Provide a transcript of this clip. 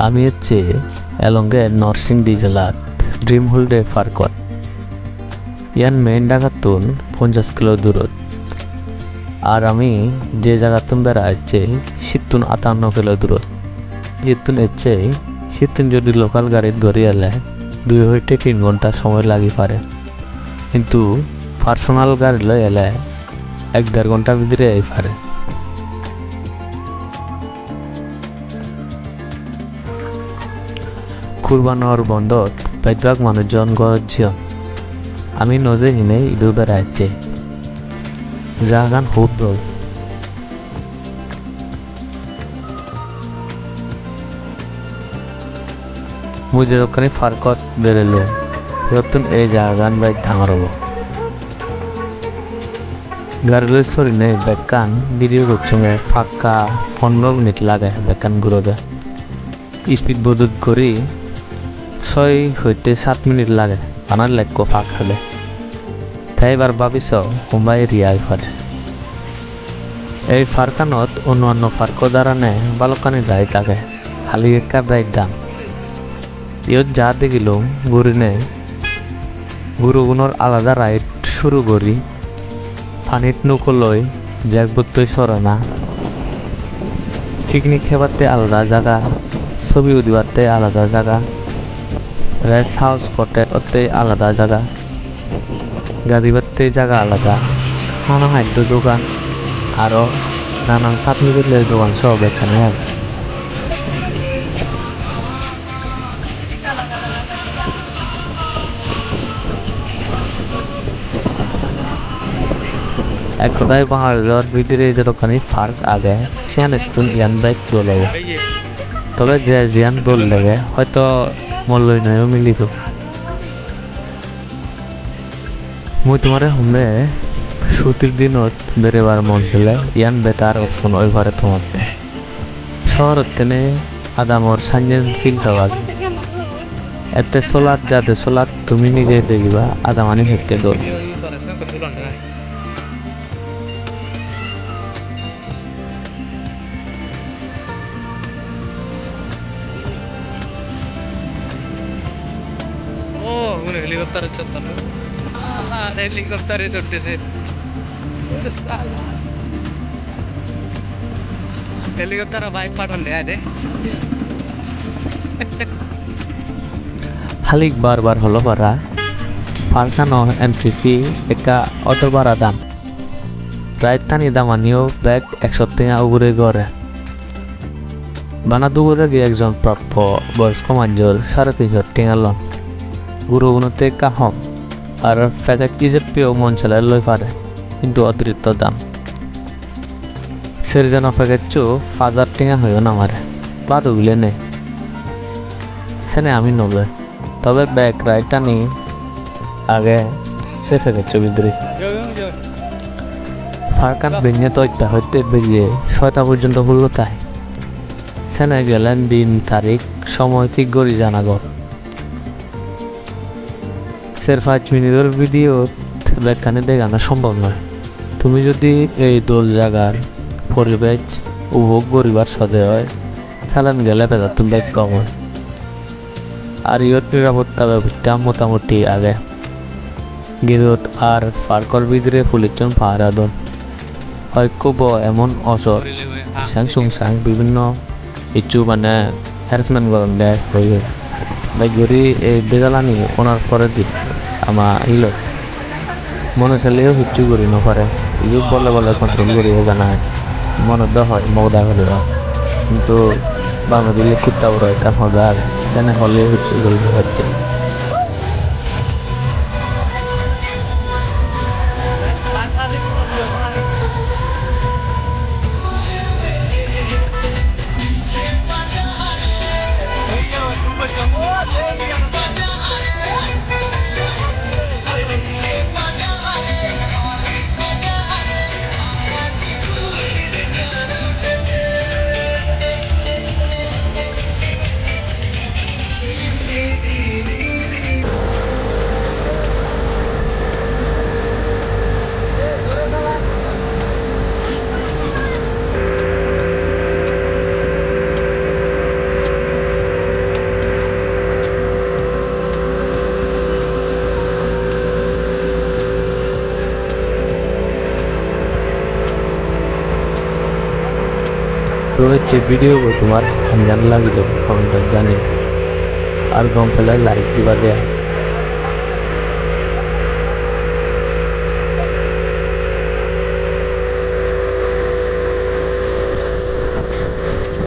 আমি হচ্ছে এলঙ্গে নরসিংদী জেলার ড্রিমহুল্ডে ফারকত ইয়ান মেইন ঢাকাতুন 50 কিলো দূরত আর আমি যে জায়গাতুন বেড়া হচ্ছে সিতুন 58 কিলো দূরত জিতুন হচ্ছে সিতুন যদি লোকাল গাড়িত গড়ি এলে 2 হইতে 3 ঘন্টা সময় লাগি পারে কিন্তু পার্সোনাল গাড়ি লই এলে 1-1.5 ঘন্টা ভিতরে আই পারে কুরবানোর বন্ধত বেশিরভাগ মানুষজন গজ্জিয়ন আমি নজে হিনে ইদু বেড়াইছে জাগান খুব দল মুই যেখানে ফারকত বেরেলো নতুন এই জাগান বাইক ডাঙর হব গাড়ি সরিনে বেকান ভিডিও করছুঙে ফাঁকা 15 মিনিট লাগে বেকান ঘুরোবে স্পিড বোধ করি 6 হইতে 7 মিনিট লাগে আনার লাগো ফাঁক হলে তাই এবার ভাবিস কোম্বাই রিয়াই ফলে এই ফারকানত অন্যান্য ফার্ক দ্বারানে বালকানি রায় থাকে খালি একটা রাইট দাম ইয়ত যা দেখিল ঘুরিনে গুরুগুণর আলাদা রাইড শুরু করি পানিত নৌকলই জ্যাকবতই সরনা পিকনিক খেবাতে আলাদা জায়গা ছবি উদিবাতে আলাদা জায়গা রেস্ট হাউস করতে আলাদা জায়গা গাড়ি বাড়তে জায়গা আলাদা নানা খাদ্য দোকান আরও নানান চাটনি তেলের দোকান সব এখানে আছে এক কথায় বাংলাদেশের ভিতরে যতখানি ফার্ক আগে সেখানে তুন ইয়ান বাইক দোলে তবে যে জিয়ান দোল লাগে হয়তো মল্লই নয় মিলিত মুই তোমারে শুনে ছুটির দিনত বেড়েবার মন ছিল ইয়ান বেতার অপশন ওই ঘরে তোমার শহরের তেনে আদামর সাঞ্জেন ফিল খাওয়া এতে সোলার যাতে সোলার তুমি নিজে দেখিবা আদামানি হেঁটে দোল हेलिकॉप्टर चलता हेलिकॉप्टर चढ़ते से हेलिकॉप्टर बाइक पाठन दे आदे হালিক বারবার হলো পারা ফারকানো এন্ট্রি ফি একটা অটো ভাড়া দাম রাজধানী দামানিও ব্যাগ 100 টাকা উপরে গড়ে বানা দুপুরে গিয়ে একজন প্রাপ্য বয়স্ক মানুষের 350 টাকা লন গুরুগুণতে কাহম আর প্যাকেট ইজেপিও মন চালায় লই পারে কিন্তু অতিরিক্ত দাম সেরজন প্যাকেট চো 1000 টাকা হইও না মারে বাদ উগলে নে সেনে আমি নবে তবে ব্যাগ রাইট আনি আগে সে প্যাকেট চো ভিতরে ফারকাত বেঞ্জে তো ইত্যা হইতে বেরিয়ে 6টা পর্যন্ত হলো তাই সেনে গেলেন দিন তারিখ সময় ঠিক করি জানাগর 5 মিনিটের ভিডিও ব্যাখ্যানে দেখানো সম্ভব নয় তুমি যদি এই দোল জায়গার পরিবেশ উপভোগ করিবার সদে হয় তাহলে গেলে পেদা তুমি ব্যাগ কম হয় আর ইয়ত নিরাপত্তা ব্যবস্থা মোটামুটি আগে গিরত আর পার্কর ভিতরে পুলিশজন পাহারা দন ঐক্যব এমন অসর সাং বিভিন্ন কিছু মানে হ্যারাসমেন্ট করেন দেয় হয়ে বাইক গড়ি এই বেজালানি ওনার পরে দিন আমার হিল মনে চাইলেও কিচ্ছু করি নপারে ইউক বলে বলে কন্ট্রোল করি জানা মনে দ হয় মগদা করে কিন্তু বাংলা দিলে কুত্তা বড় একটা মজা তেনে হলে কিচ্ছু করি হচ্ছে হচ্ছে ভিডিও তোমার কেমন লাগিল কমেন্টত জানি আর গম পেলে লাইক দিবা দেয়া